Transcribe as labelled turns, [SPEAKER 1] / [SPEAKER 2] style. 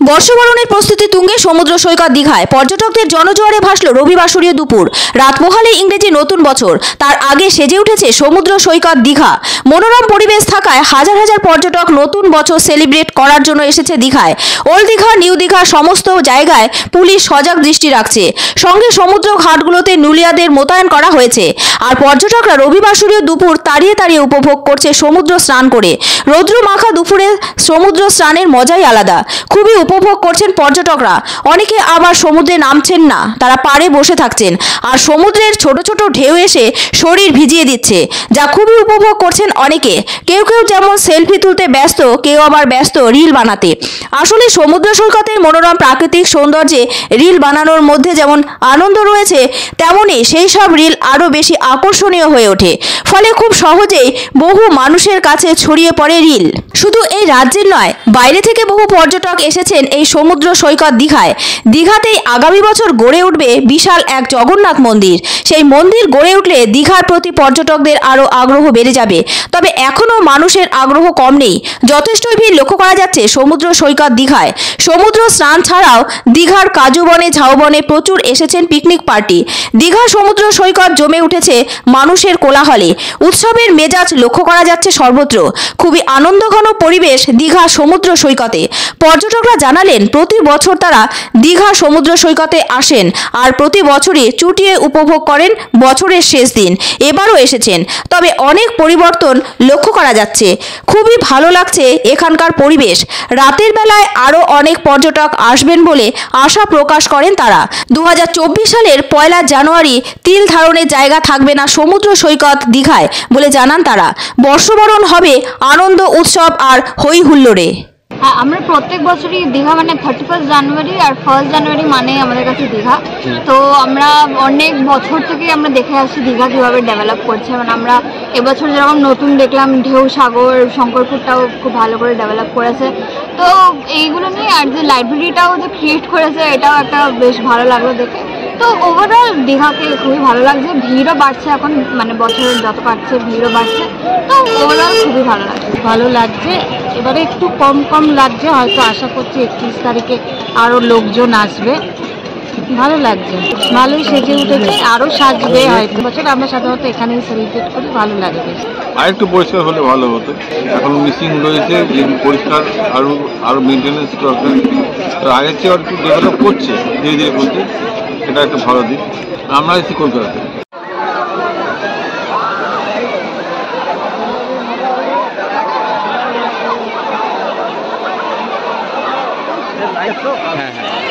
[SPEAKER 1] বর্ষবরণের প্রস্তুতি তুঙ্গে সমুদ্র সৈকত দীঘায় পর্যটকদের জনজোয়ারে ভাসল রবিবাসরীয় দুপুর। রাত পোহালে ইংরেজি নতুন বছর, তার আগে সেজে উঠেছে সমুদ্র সৈকত দীঘা। মনোরম পরিবেশ থাকায় হাজার হাজার পর্যটক নতুন বছর সেলিব্রেট করার জন্য এসেছে দীঘায়। ওল্ড দীঘা, নিউ দীঘা সমস্ত জায়গায় পুলিশ সজাগ দৃষ্টি রাখছে। সঙ্গে সমুদ্র ঘাটগুলোতে নুলিয়াদের মোতায়েন করা হয়েছে। আর পর্যটকরা রবিবাসরীয় দুপুর তাড়িয়ে তাড়িয়ে উপভোগ করছে সমুদ্র স্নান করে। রৌদ্র মাখা দুপুরে সমুদ্র স্নানের মজাই আলাদা, খুবই উপভোগ করছেন পর্যটকরা। অনেকে আবার সমুদ্রে নামছেন না, তারা পাড়ে বসে থাকছেন আর সমুদ্রের ছোট ছোট ঢেউ এসে শরীর ভিজিয়ে দিচ্ছে, যা খুবই উপভোগ করছেন অনেকে। কেউ কেউ যেমন সেলফি তুলতে ব্যস্ত, কেউ আবার ব্যস্ত রিল বানাতে। আসলে সমুদ্র সৈকতের মনোরম প্রাকৃতিক সৌন্দর্যে রিল বানানোর মধ্যে যেমন আনন্দ রয়েছে, তেমনই সেই সব রিল আরও বেশি আকর্ষণীয় হয়ে ওঠে। ফলে খুব সহজেই বহু মানুষের কাছে ছড়িয়ে পড়ে রিল। শুধু এই রাজ্যের নয়, বাইরে থেকে বহু পর্যটক এসেছেন এই সমুদ্র সৈকত দীঘায়। দীঘাতেই আগামী বছর গড়ে উঠবে বিশাল এক জগন্নাথ মন্দির। সেই মন্দির গড়ে উঠলে দীঘার প্রতি পর্যটকদের আরও আগ্রহ বেড়ে যাবে। তবে এখনও মানুষের আগ্রহ কম নেই, যথেষ্টই ভিড় লক্ষ্য করা যাচ্ছে সমুদ্র সৈকত দীঘায়। সমুদ্র স্নান ছাড়াও দীঘার কাজুবনে ঝাউবনে প্রচুর এসেছেন পিকনিক পার্টি। দীঘা সমুদ্র সৈকত জমে উঠেছে মানুষের কোলাহলে। উৎসবের মেজাজ লক্ষ্য করা যাচ্ছে সর্বত্র। খুবই আনন্দঘন পরিবেশ দীঘা সমুদ্র সৈকতে। পর্যটকরা জানালেন প্রতি বছর তারা দীঘা সমুদ্র সৈকতে আসেন আর প্রতি বছরই চুটিয়ে উপভোগ করেন বছরের শেষ দিন। এবারও এসেছেন, তবে অনেক পরিবর্তন লক্ষ্য করা যাচ্ছে। খুবই ভালো লাগছে এখানকার পরিবেশ। রাতের বেলায় আরও অনেক পর্যটক আসবেন বলে আশা প্রকাশ করেন তারা। 2024 সালের 1 জানুয়ারি তিল ধারণের জায়গা থাকবে না সমুদ্র সৈকত দীঘায় বলে জানান তারা। বর্ষবরণ হবে আনন্দ উৎসব আর হই হুল্লোড়ে।
[SPEAKER 2] আমরা প্রত্যেক বছরই দীঘা মানে 31 জানুয়ারি আর 1 জানুয়ারি মানে আমাদের কাছে দীঘা। তো আমরা অনেক বছর থেকে আমরা দেখে আসছি দীঘা কীভাবে ডেভেলপ করছে। মানে আমরা এবছর যেরকম নতুন দেখলাম ঢেউ সাগর, শঙ্করপুরটাও খুব ভালো করে ডেভেলপ করেছে। তো এইগুলো নিয়ে আর যে লাইব্রেরিটাও যে ক্রিয়েট করেছে, এটাও একটা বেশ ভালো লাগলো দেখে। তো ওভারঅল দীঘাকে খুবই ভালো লাগছে। ভিড়ও বাড়ছে এখন, মানে বছর যত কাটছে ভিড়ও বাড়ছে। তো ওভারঅল খুবই ভালো লাগছে। এবারে একটু কম কম লাগছে, হয়তো আশা করছি 31 তারিখে আরও লোকজন আসবে। ভালো লাগছে, ভালোই সেজে উঠেছে, আরও সাজবে হয়তো। বছর আমরা সাধারণত এখানেই সেলিব্রেট করি, ভালো লাগবে।
[SPEAKER 3] আর একটু পরিষ্কার হলে ভালো হতো। এখন মিসিং রয়েছে, পরিষ্কার আরও মেনটেন্যান্স দরকার। তো আগের চেয়ে একটু ডেভেলপ করছে, ধীরে ধীরে করছে, এটা একটা ভালো দিক। আমরা এসেছি কলকাতাতে।
[SPEAKER 4] হ্যাঁ হ্যাঁ